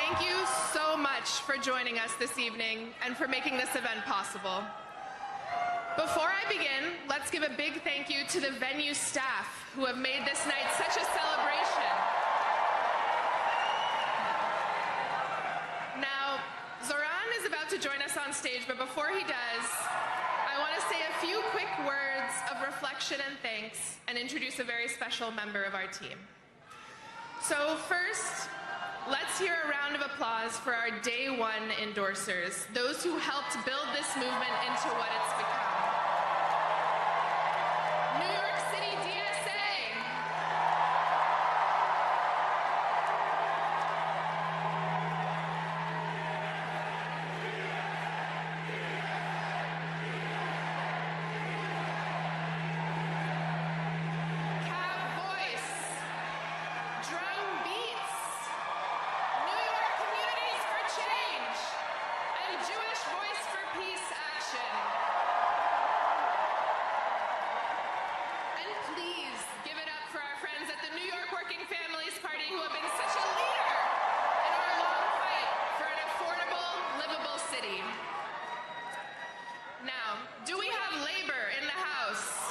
Thank you so much for joining us this evening and for making this event possible. Before I begin, let's give a big thank you to the venue staff who have made this night such a celebration. Now, Zoran is about to join us on stage, but before he does, I want to say a few quick words of reflection and thanks and introduce a very special member of our team. So first, let's hear a round of applause for our day one endorsers, those who helped build this movement into what it's become. New York City DSA. Cab Voice. Drum Beats. New York Communities for Change. And Jewish Voice for Peace Action. And please give it up for our friends at the New York Working Families Party who have been such a leader in our long fight for an affordable, livable city. Now, do we have labor in the house?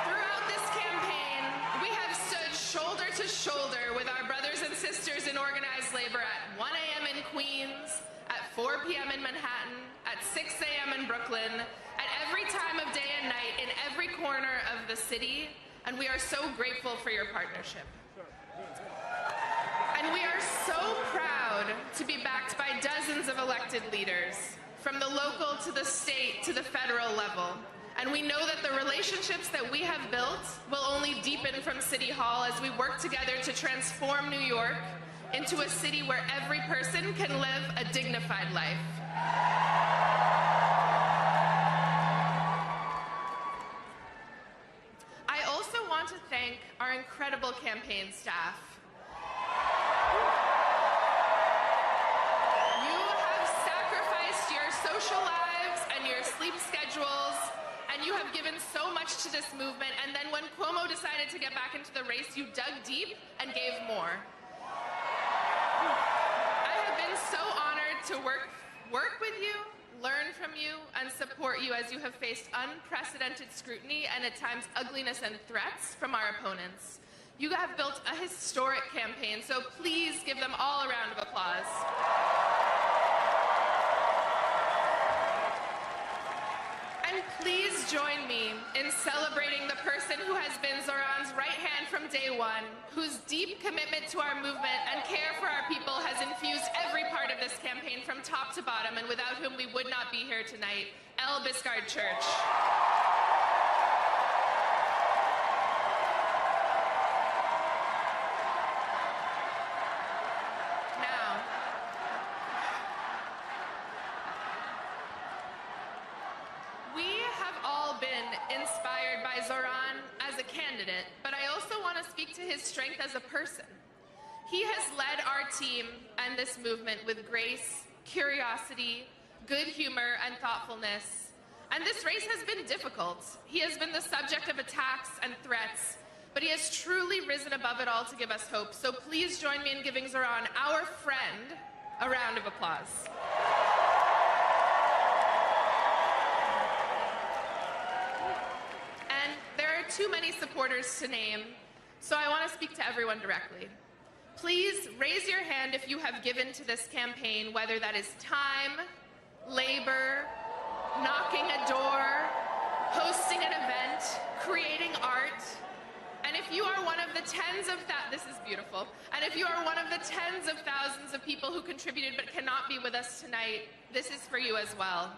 Throughout this campaign, we have stood shoulder to shoulder with our brothers and sisters in organized labor at 1 a.m. in Queens, at 4 p.m. in Manhattan, at 6 a.m. in Brooklyn, at every time of day and night, in every corner of the city, and we are so grateful for your partnership. And we are so proud to be backed by dozens of elected leaders, from the local to the state to the federal level. And we know that the relationships that we have built will only deepen from City Hall as we work together to transform New York into a city where every person can live a dignified life. I also want to thank our incredible campaign staff. You have sacrificed your social lives and your sleep schedules, and you have given so much to this movement, and then when Cuomo decided to get back into the race, you dug deep and gave more. I have been so honored to work with you, learn from you, and support you as you have faced unprecedented scrutiny and at times ugliness and threats from our opponents. You have built a historic campaign, so please give them all a round of applause. And please join me in celebrating the person who has been Zoran's right hand from day one, whose deep commitment to our movement and care for our people has infused every part of this campaign from top to bottom, and without whom we would not be here tonight, El Biscard Church. Now, we have all been inspired by Zoran as a candidate, but I also want to speak to his strength as a person. He has led our team and this movement with grace, curiosity, good humor, and thoughtfulness. And this race has been difficult. He has been the subject of attacks and threats, but he has truly risen above it all to give us hope. So please join me in giving Zoran, our friend, a round of applause. And there are too many supporters to name, so I want to speak to everyone directly. Please raise your hand if you have given to this campaign, whether that is time, labor, knocking a door, hosting an event, creating art. And if you are one of the this is beautiful. And if you are one of the tens of thousands of people who contributed but cannot be with us tonight, this is for you as well.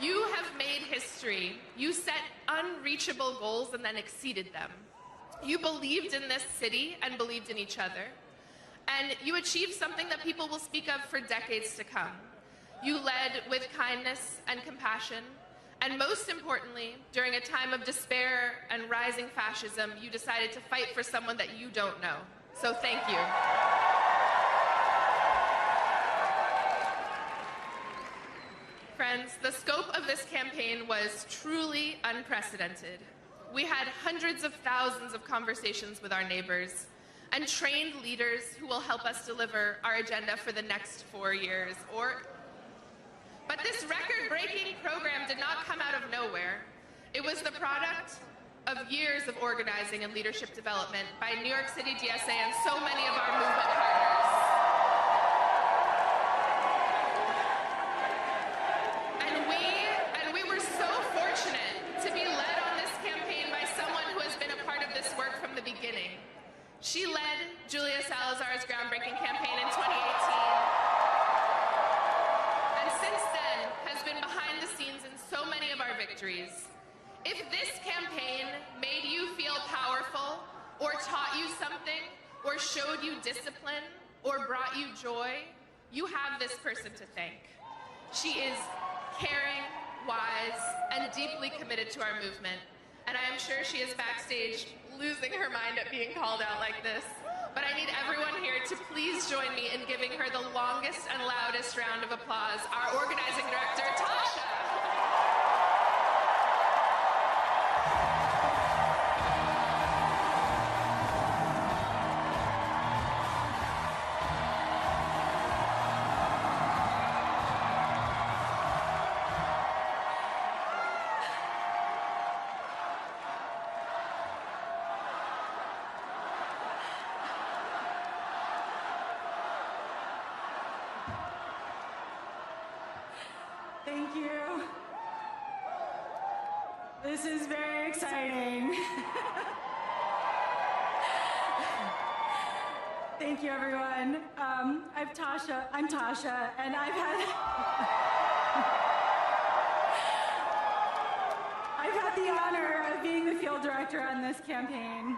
You have made history. You set unreachable goals and then exceeded them. You believed in this city and believed in each other. And you achieved something that people will speak of for decades to come. You led with kindness and compassion. And most importantly, during a time of despair and rising fascism, you decided to fight for someone that you don't know. So thank you. Friends, the scope of this campaign was truly unprecedented. We had hundreds of thousands of conversations with our neighbors and trained leaders who will help us deliver our agenda for the next 4 years. But this record-breaking program did not come out of nowhere. It was the product of years of organizing and leadership development by New York City DSA and so many of our movement partners. And we were so fortunate to be led on this campaign by someone who has been a part of this work from the beginning. She led Julia Salazar's groundbreaking campaign in 2018, and since then has been behind the scenes in so many of our victories. If this campaign made you feel powerful, or taught you something, or showed you discipline, or brought you joy, you have this person to thank. She is caring, wise, and deeply committed to our movement. And I am sure she is backstage losing her mind at being called out like this. But I need everyone here to please join me in giving her the longest and loudest round of applause, our organizing director, Tasha. Thank you. This is very exciting. Thank you, everyone. I'm Tasha, and I've had the honor of being the field director on this campaign.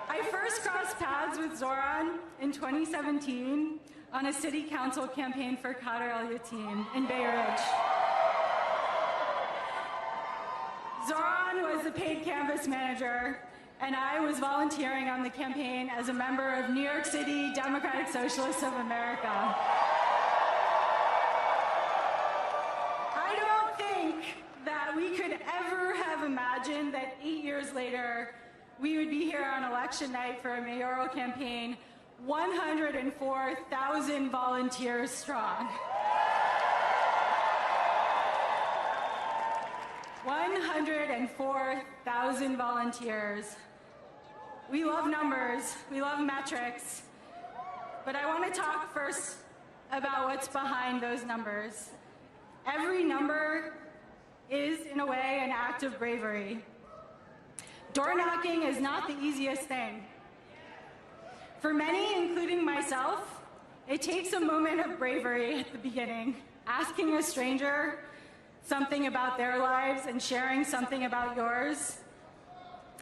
I first crossed paths with Zoran in 2017 on a city council campaign for Kader El-Yateem in Bay Ridge. Zoran was the paid canvas manager, and I was volunteering on the campaign as a member of New York City Democratic Socialists of America. I don't think that we could ever have imagined that 8 years later, we would be here on election night for a mayoral campaign 104,000 volunteers strong. 104,000 volunteers. We love numbers, we love metrics, but I want to talk first about what's behind those numbers. Every number is, in a way, an act of bravery. Door knocking is not the easiest thing. For many, including myself, it takes a moment of bravery at the beginning, asking a stranger something about their lives and sharing something about yours.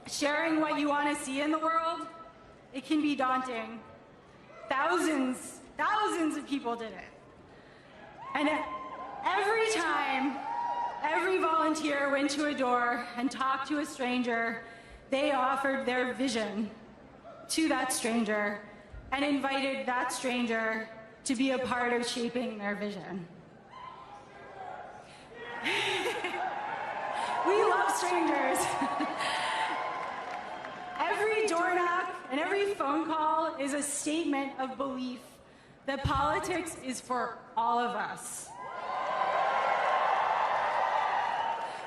Sharing what you want to see in the world, it can be daunting. Thousands of people did it. And every time, every volunteer went to a door and talked to a stranger, they offered their vision to that stranger and invited that stranger to be a part of shaping their vision. We love strangers. Every door knock and every phone call is a statement of belief that politics is for all of us.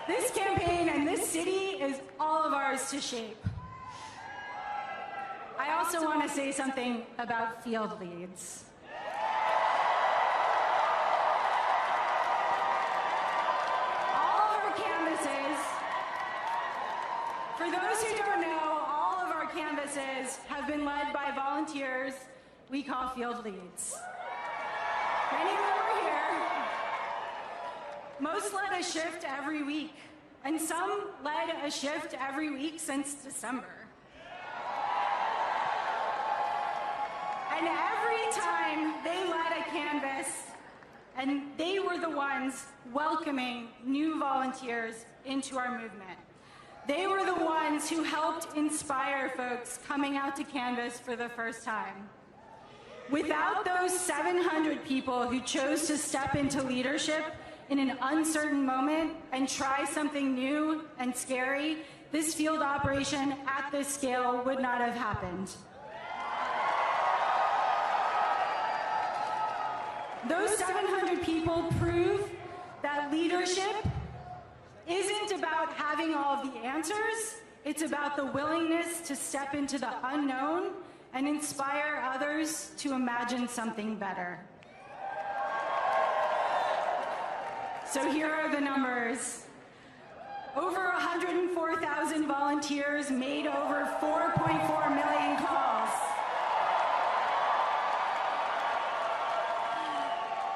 This campaign and this city is all of ours to shape. I also want to say something about field leads. All of our canvases, for those who don't know, all of our canvases have been led by volunteers we call field leads. Many of them are here. Most led a shift every week, and some led a shift every week since December. And every time they led a canvas, and they were the ones welcoming new volunteers into our movement. They were the ones who helped inspire folks coming out to canvas for the first time. Without those 700 people who chose to step into leadership in an uncertain moment and try something new and scary, this field operation at this scale would not have happened. Those 700 people prove that leadership isn't about having all of the answers. It's about the willingness to step into the unknown and inspire others to imagine something better. So here are the numbers. Over 104,000 volunteers made over 4.4 million calls.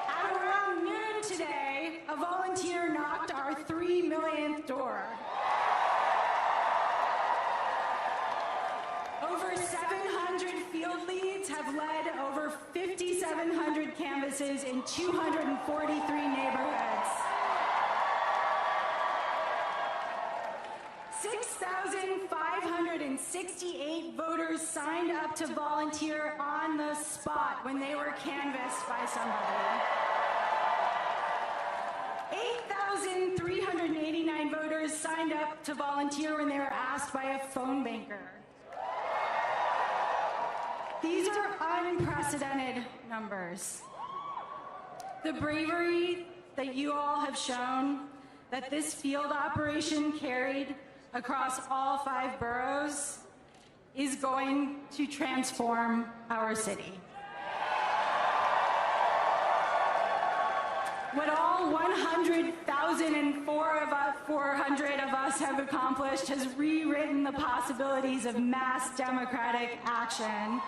At around noon today, a volunteer knocked our 3 millionth door. Over 700 field leads have led over 5,700 canvases in 243 neighborhoods. 6,568 voters signed up to volunteer on the spot when they were canvassed by somebody. 8,389 voters signed up to volunteer when they were asked by a phone banker. These are unprecedented numbers. The bravery that you all have shown, that this field operation carried across all 5 boroughs, is going to transform our city. What all 100,400 of us have accomplished has rewritten the possibilities of mass democratic action.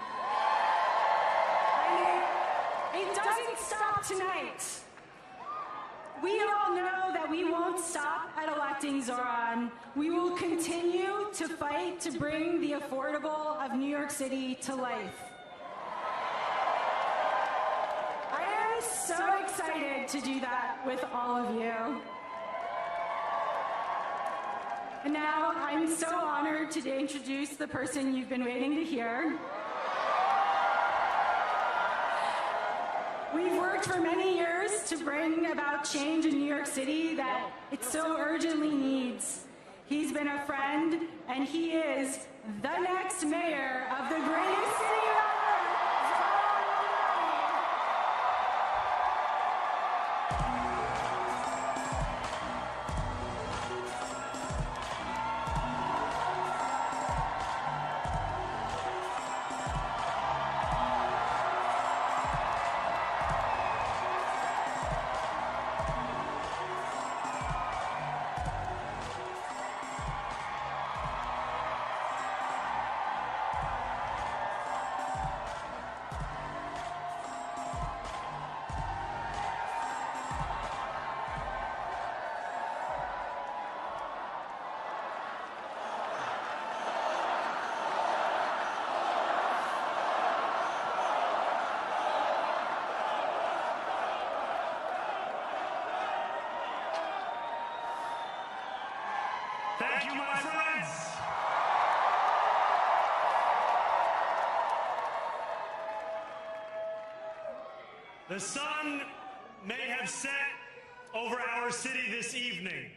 It doesn't stop tonight. We all know that we won't stop at electing Zoran. We will continue to fight to bring the affordable of New York City to life. I am so excited to do that with all of you. And now I'm so honored to introduce the person you've been waiting to hear. We've worked for many years to bring about change in New York City that it so urgently needs. He's been a friend, and he is the next mayor of the greatest city on earth. Thank you, my friends. The sun may have set over our city this evening,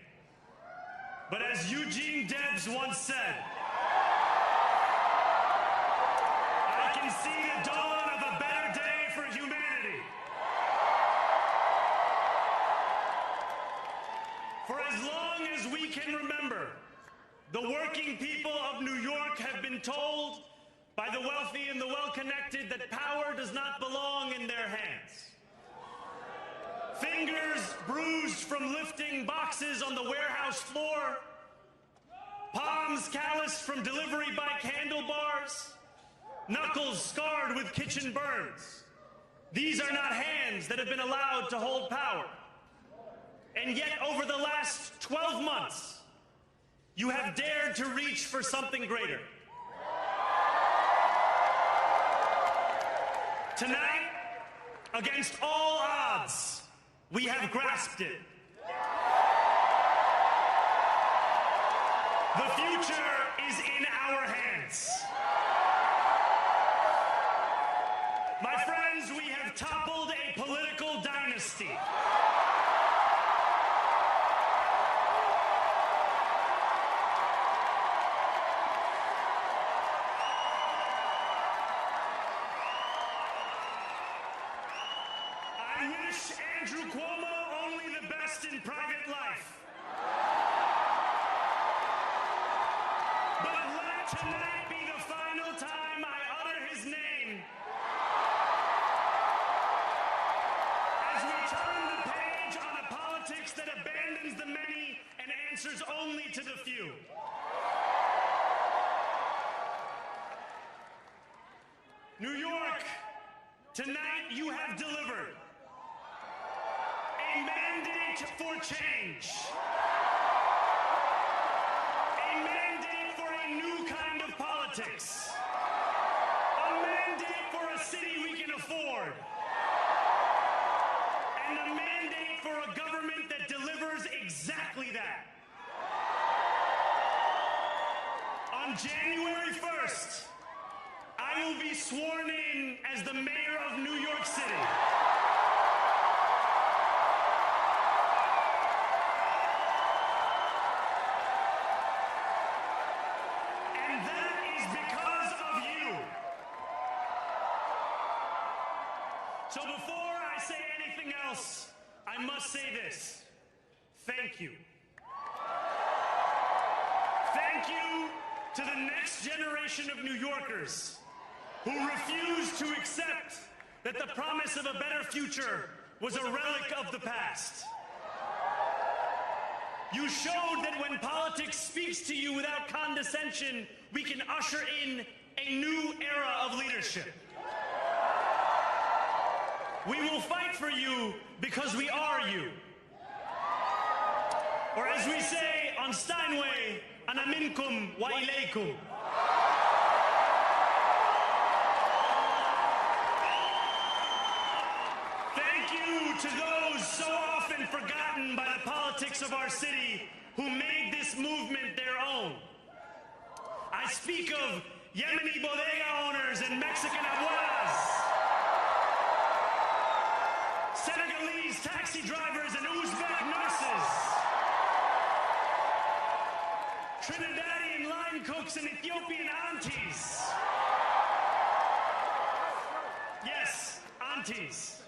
but as Eugene Debs once said, I can see the dawn of a better day for humanity. For as long as we can remember, the working people of New York have been told by the wealthy and the well-connected that power does not belong in their hands. Fingers bruised from lifting boxes on the warehouse floor, palms calloused from delivery bike handlebars, knuckles scarred with kitchen burns. These are not hands that have been allowed to hold power. And yet, over the last 12 months, you have dared to reach for something greater. Tonight, against all odds, we have grasped it. The future is in our hands. My friends, we have toppled a political dynasty. wish Andrew Cuomo only the best in private life. But let tonight be the final time I utter his name. As we turn the page on a politics that abandons the many and answers only to the few. New York, tonight you have delivered a mandate for change. A mandate for a new kind of politics. A mandate for a city we can afford. And a mandate for a government that delivers exactly that. On January 1st, I will be sworn in as the mayor of New York City. And that is because of you. So before I say anything else, I must say this. Thank you. Thank you to the next generation of New Yorkers who refused to accept that the promise of a better future was a relic of the past. You showed that when politics speaks to you without condescension, we can usher in a new era of leadership. We will fight for you because we are you. Or as we say on Steinway, ana minkum wa ilaykum. To those so often forgotten by the politics of our city who made this movement their own. I speak of Yemeni bodega owners and Mexican abuelas, Senegalese taxi drivers and Uzbek nurses, Trinidadian line cooks and Ethiopian aunties. Yes, aunties.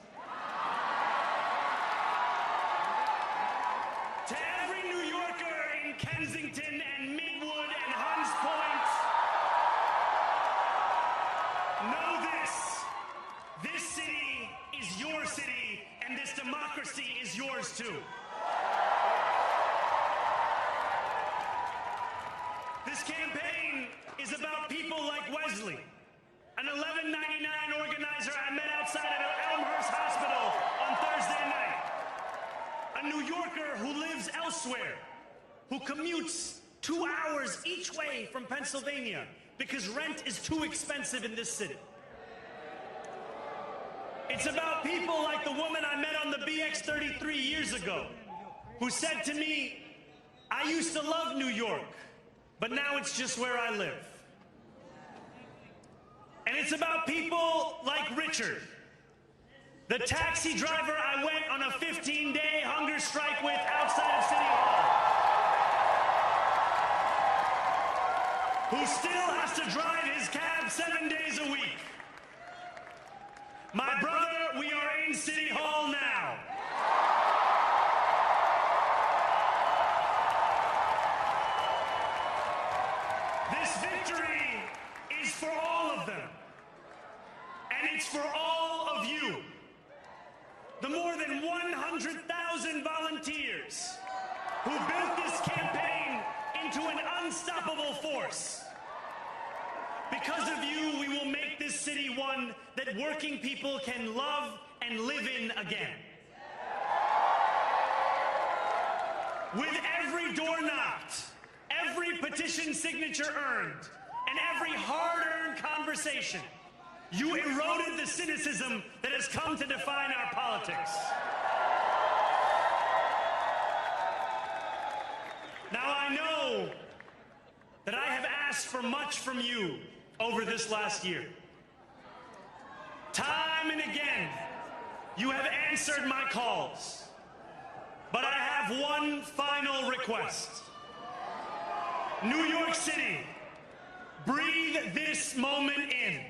To every New Yorker in Kensington and Midwood and Hunts Point, know this. This city is your city, and this democracy is yours too. This campaign is about people like Wesley, an 1199 organizer I met outside of Elmhurst Hospital on Thursday night. A New Yorker who lives elsewhere, who commutes 2 hours each way from Pennsylvania because rent is too expensive in this city. It's about people like the woman I met on the BX33 years ago, who said to me, I used to love New York, but now it's just where I live. And it's about people like Richard, the taxi driver I went on a 15-day hunger strike with outside of City Hall, who still has to drive his cab 7 days a week. My brother, we are in City Hall now. This victory is for all of them, and it's for all of you. The more than 100,000 volunteers who built this campaign into an unstoppable force. Because of you, we will make this city one that working people can love and live in again. With every door knocked, every petition signature earned, and every hard-earned conversation, you eroded the cynicism that has come to define our politics. Now I know that I have asked for much from you over this last year. Time and again, you have answered my calls. But I have one final request. New York City, breathe this moment in.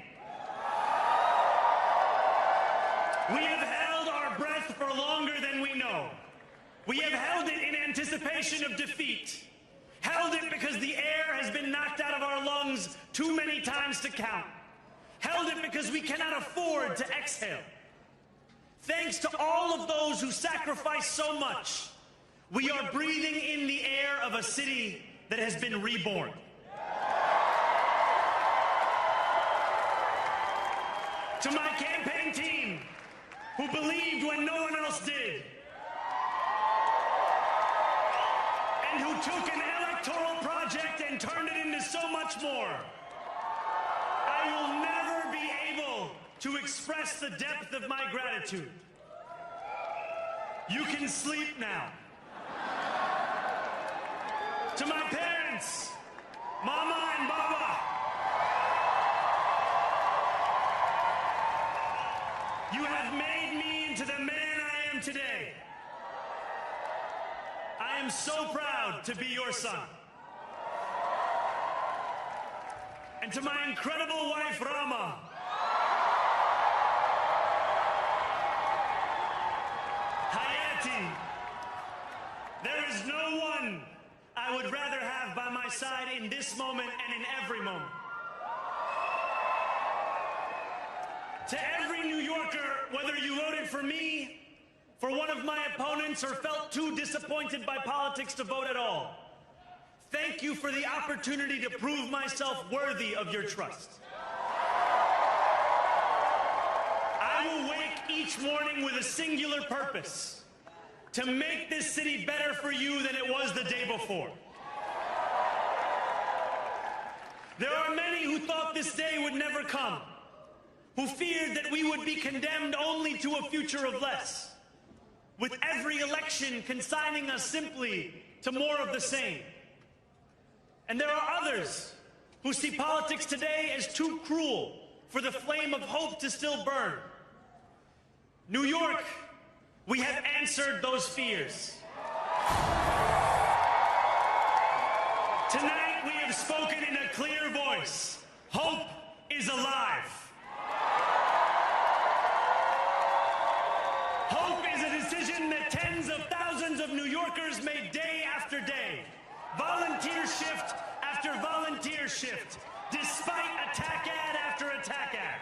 We have held our breath for we know. We have held it in anticipation of defeat. Held it because the air has been knocked out of our lungs too many times to count. Held it because we cannot afford to exhale. Thanks to all of those who sacrificed so much, we are breathing in the air of a city that has been reborn. To my campaign team, who believed when no one else did, and who took an electoral project and turned it into so much more, I will never be able to express the depth of my gratitude. You can sleep now. To my parents, Mama and Baba, you have made me into the man I am today. I am so proud to be your son. And to my incredible wife, Rama, Hayati, there is no one I would rather have by my side in this moment and in every moment. To every New Yorker, whether you voted for me, for one of my opponents, or felt too disappointed by politics to vote at all, thank you for the opportunity to prove myself worthy of your trust. I will wake each morning with a singular purpose: to make this city better for you than it was the day before. There are many who thought this day would never come, who feared that we would be condemned only to a future of less, with every election consigning us simply to more of the same. And there are others who see politics today as too cruel for the flame of hope to still burn. New York, we have answered those fears. Tonight we have spoken in a clear voice. Hope is alive. Hope is a decision that tens of thousands of New Yorkers made day after day. Volunteer shift after volunteer shift, despite attack ad after attack ad.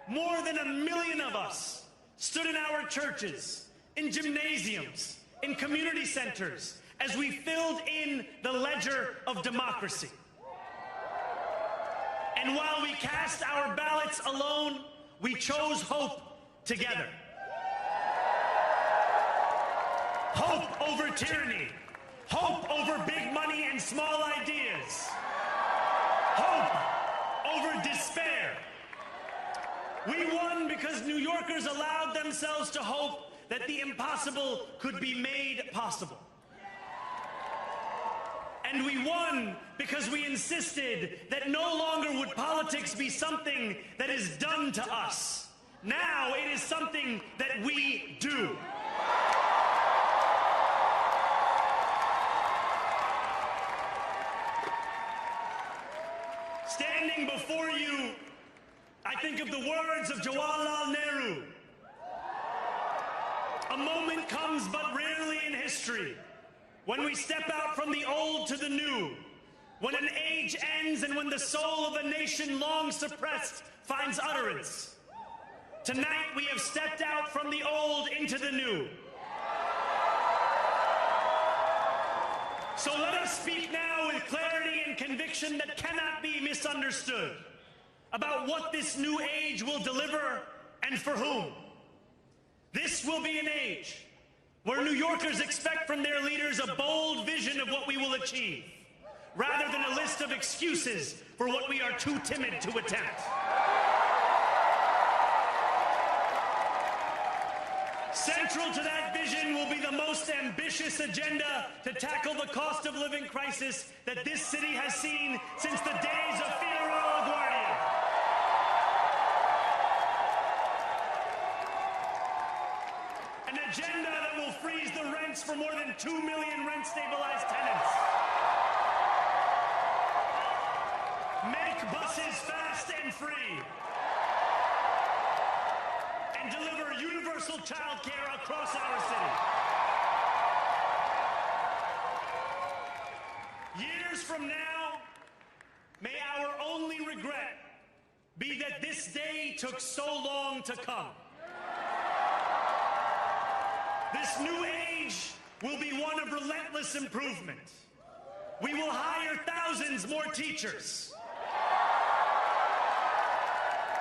More than 1 million of us stood in our churches, in gymnasiums, in community centers, as we filled in the ledger of democracy. And while we cast our ballots alone, we chose hope together. Hope over tyranny. Hope over big money and small ideas. Hope over despair. We won because New Yorkers allowed themselves to hope that the impossible could be made possible. And we won because we insisted that no longer would politics be something that is done to us. Now it is something that we do. Standing before you, I think of the words of Jawaharlal Nehru. A moment comes but rarely in history when we step out from the old to the new, when an age ends and when the soul of a nation long suppressed finds utterance. Tonight we have stepped out from the old into the new. So let us speak now with clarity and conviction that cannot be misunderstood about what this new age will deliver and for whom. This will be an age where New Yorkers expect from their leaders a bold vision of what we will achieve, rather than a list of excuses for what we are too timid to attempt. Central to that vision will be the most ambitious agenda to tackle the cost of living crisis that this city has seen since the days of Figueroa LaGuardia. An agenda that will freeze the rents for more than 2 million rent-stabilized tenants. Make buses fast and free. And and deliver universal child care across our city. Years from now, may our only regret be that this day took so long to come. This new age will be one of relentless improvement. We will hire thousands more teachers.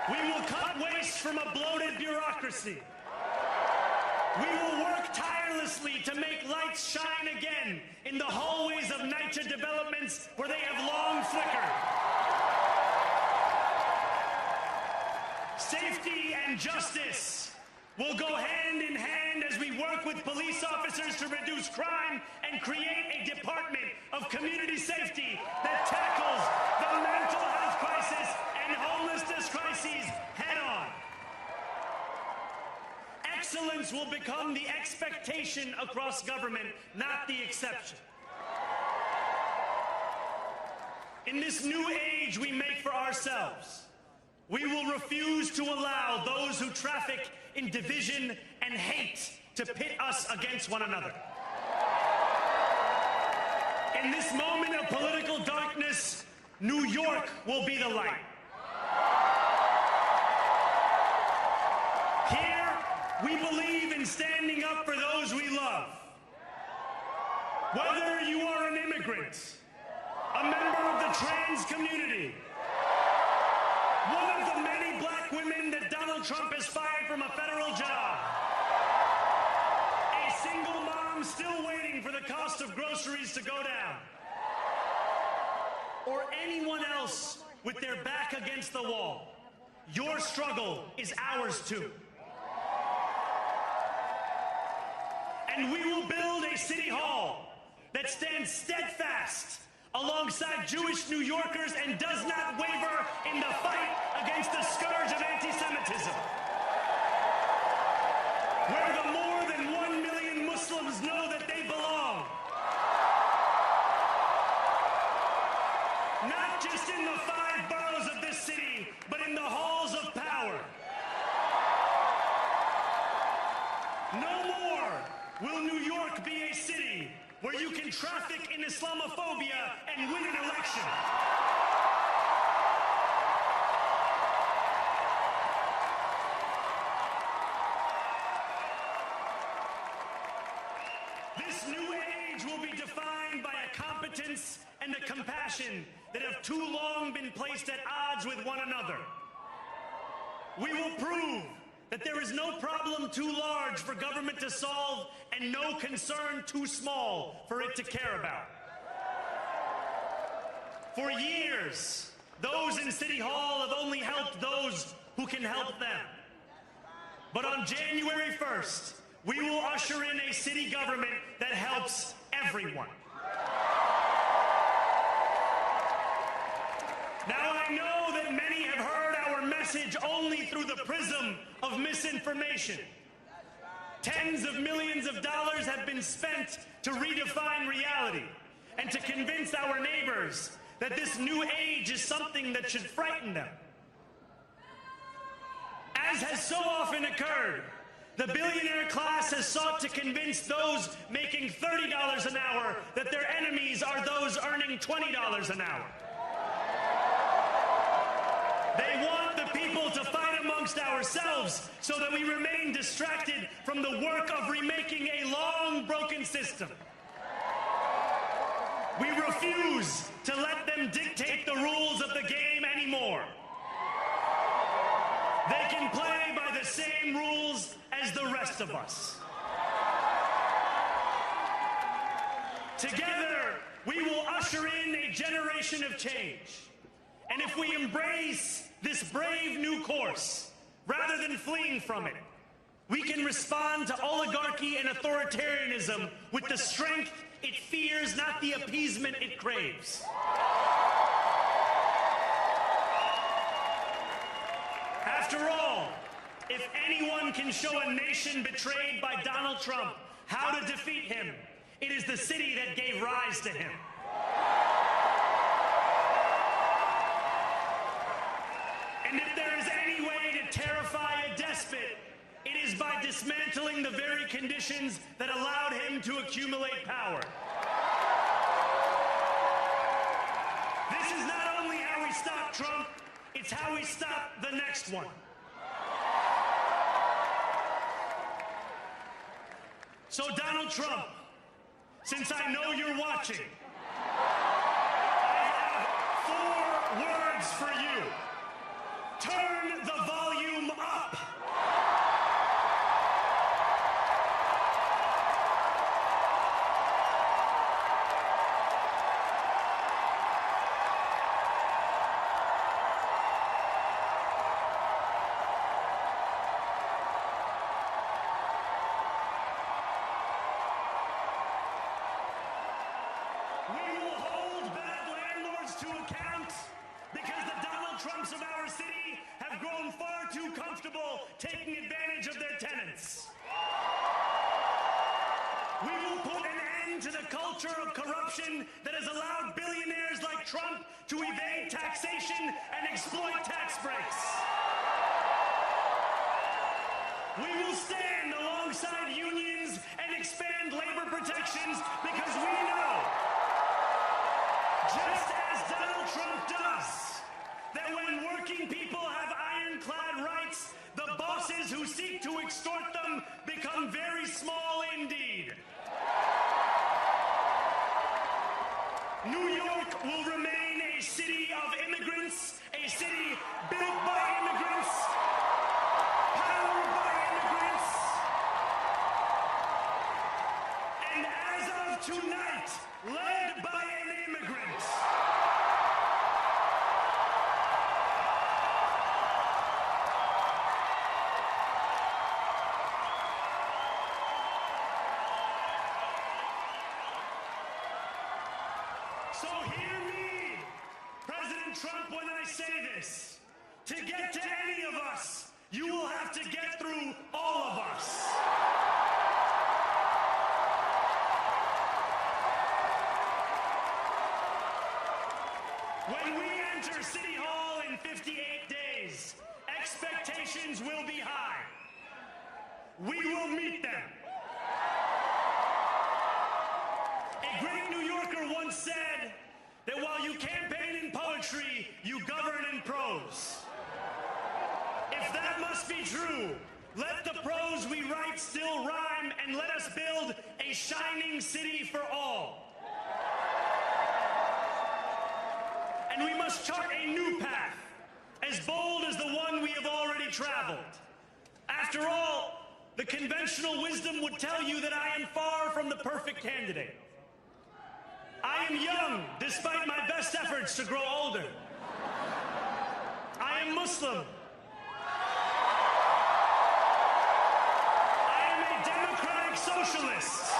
We will cut waste from a bloated bureaucracy. We will work tirelessly to make lights shine again in the hallways of NYCHA developments where they have long flickered. Safety and justice will go hand in hand as we work with police officers to reduce crime and create a department of community safety that tackles the mental health crisis and homelessness crises head on. Excellence will become the expectation across government, not the exception. In this new age we make for ourselves, we will refuse to allow those who traffic in division and hate to pit us against one another. In this moment of political darkness, New York will be the light. Here, we believe in standing up for those we love. Whether you are an immigrant, a member of the trans community, one of the many black women that Donald Trump has fired from a federal job, a single mom still waiting for the cost of groceries to go down, or anyone else with their back against the wall, your struggle is ours too. And we will build a city hall that stands steadfast alongside Jewish New Yorkers and does not waver in the fight against the scourge of anti-Semitism. Where the more than 1 million Muslims know that they belong. Not just in the 5 boroughs of this city, but in the halls of power. No more will New York be a city where you can traffic in Islamophobia and win an election. This new age will be defined by a competence and a compassion that have too long been placed at odds with one another. We will prove that there is no problem too large for government to solve and no concern too small for it to care about. For years, those in City Hall have only helped those who can help them. But on January 1st, we will usher in a city government that helps everyone. Now, I know that many have heard our message only through the prism of misinformation. Tens of millions of dollars have been spent to redefine reality and to convince our neighbors that this new age is something that should frighten them. As has so often occurred, the billionaire class has sought to convince those making $30 an hour that their enemies are those earning $20 an hour. They want the people to fight amongst ourselves so that we remain distracted from the work of remaking a long broken system. We refuse to let them dictate the rules of the game anymore. They can play by the same rules as the rest of us. Together, we will usher in a generation of change. And if we embrace this brave new course, rather than fleeing from it, we can respond to oligarchy and authoritarianism with the strength it fears, not the appeasement it craves. After all, if anyone can show a nation betrayed by Donald Trump how to defeat him, it is the city that gave rise to him. And if there is any way to terrify a despot, It is by dismantling the very conditions that allowed him to accumulate power. This is not only how we stop Trump, it's how we stop the next one. So Donald Trump, since I know you're watching, I have 4 words for you. Turn the volume up. We will hold bad landlords to account because the Donald Trumps of our city have grown far too comfortable taking advantage of their tenants. We will put an end to the culture of corruption that has allowed billionaires like Trump to evade taxation and exploit tax breaks. We will stand alongside unions and expand labor protections because we know, just as Donald Trump does, that when working people have ironclad rights, the bosses who seek to extort them become very small indeed. New York will remain a city of immigrants, a city built by immigrants, powered by immigrants, and as of tonight, led by an immigrant. So hear me, President Trump, when I say this. To get to any of us, you will have to get through all of us. When we enter City Hall in 58 days, expectations will be high. We will meet them. A great New Yorker once said that while you campaign in poetry, you govern in prose. If that must be true, let the prose we write still rhyme and let us build a shining city for all. And we must chart a new path, as bold as the one we have already traveled. After all, the conventional wisdom would tell you that I am far from the perfect candidate. I am young, despite my best efforts to grow older. I am Muslim. I am a democratic socialist.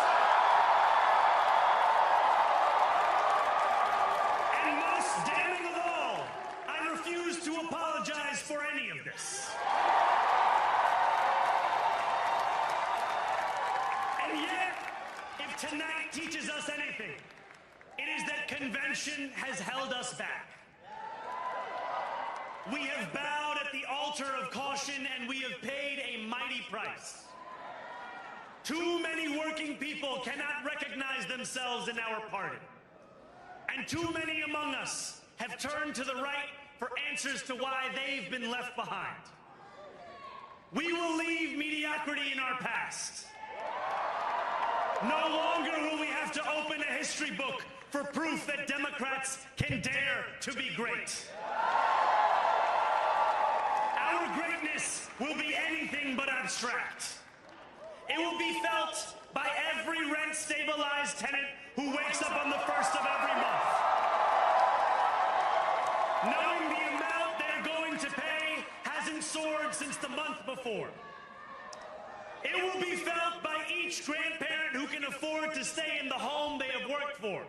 And most damning of all, I refuse to apologize for any of this. And yet, if tonight teaches us anything, it is that convention has held us back. We have bowed at the altar of caution and we have paid a mighty price. Too many working people cannot recognize themselves in our party. And too many among us have turned to the right for answers to why they've been left behind. We will leave mediocrity in our past. No longer will we have to open a history book for proof that Democrats can dare to be great. Our greatness will be anything but abstract. It will be felt by every rent-stabilized tenant who wakes up on the first of every month, knowing the amount they're going to pay hasn't soared since the month before. It will be felt by each grandparent who can afford to stay in the home they have worked for,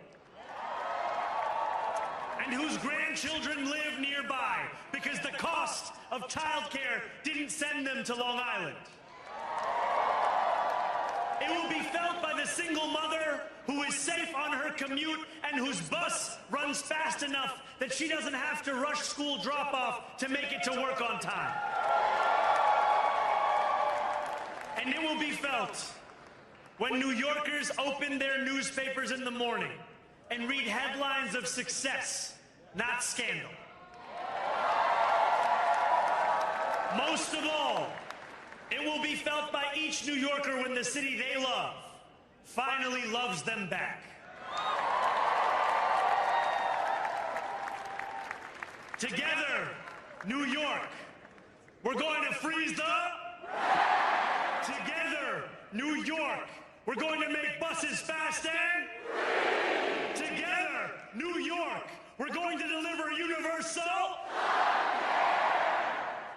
and whose grandchildren live nearby because the cost of childcare didn't send them to Long Island. It will be felt by the single mother who is safe on her commute and whose bus runs fast enough that she doesn't have to rush school drop-off to make it to work on time. And it will be felt when New Yorkers open their newspapers in the morning and read headlines of success, not scandal. Most of all, it will be felt by each New Yorker when the city they love finally loves them back. Together, New York, we're going to freeze the... Together, New York, we're going to make buses fast and... Together, New York, we're going to deliver universal...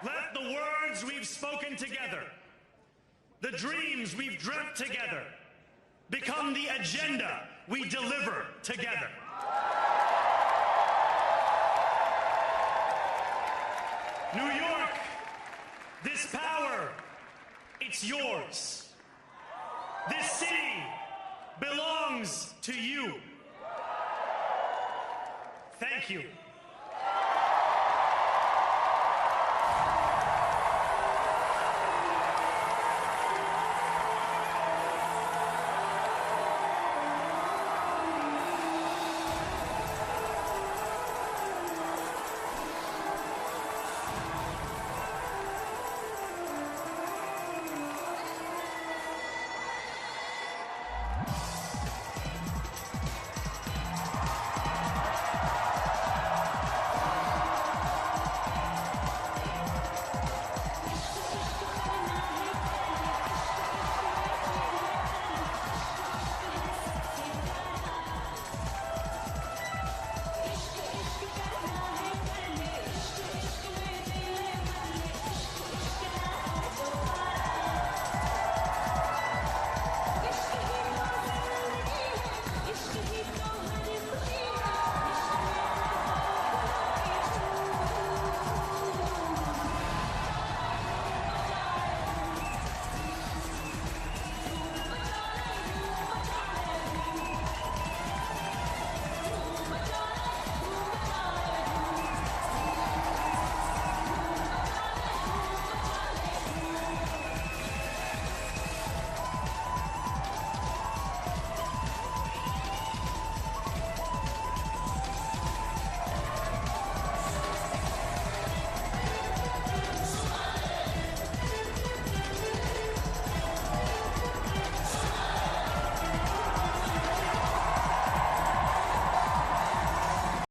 Let the words we've spoken together, the dreams we've dreamt together, become the agenda we deliver together. New York, this power, it's yours. This city belongs to you. Thank you.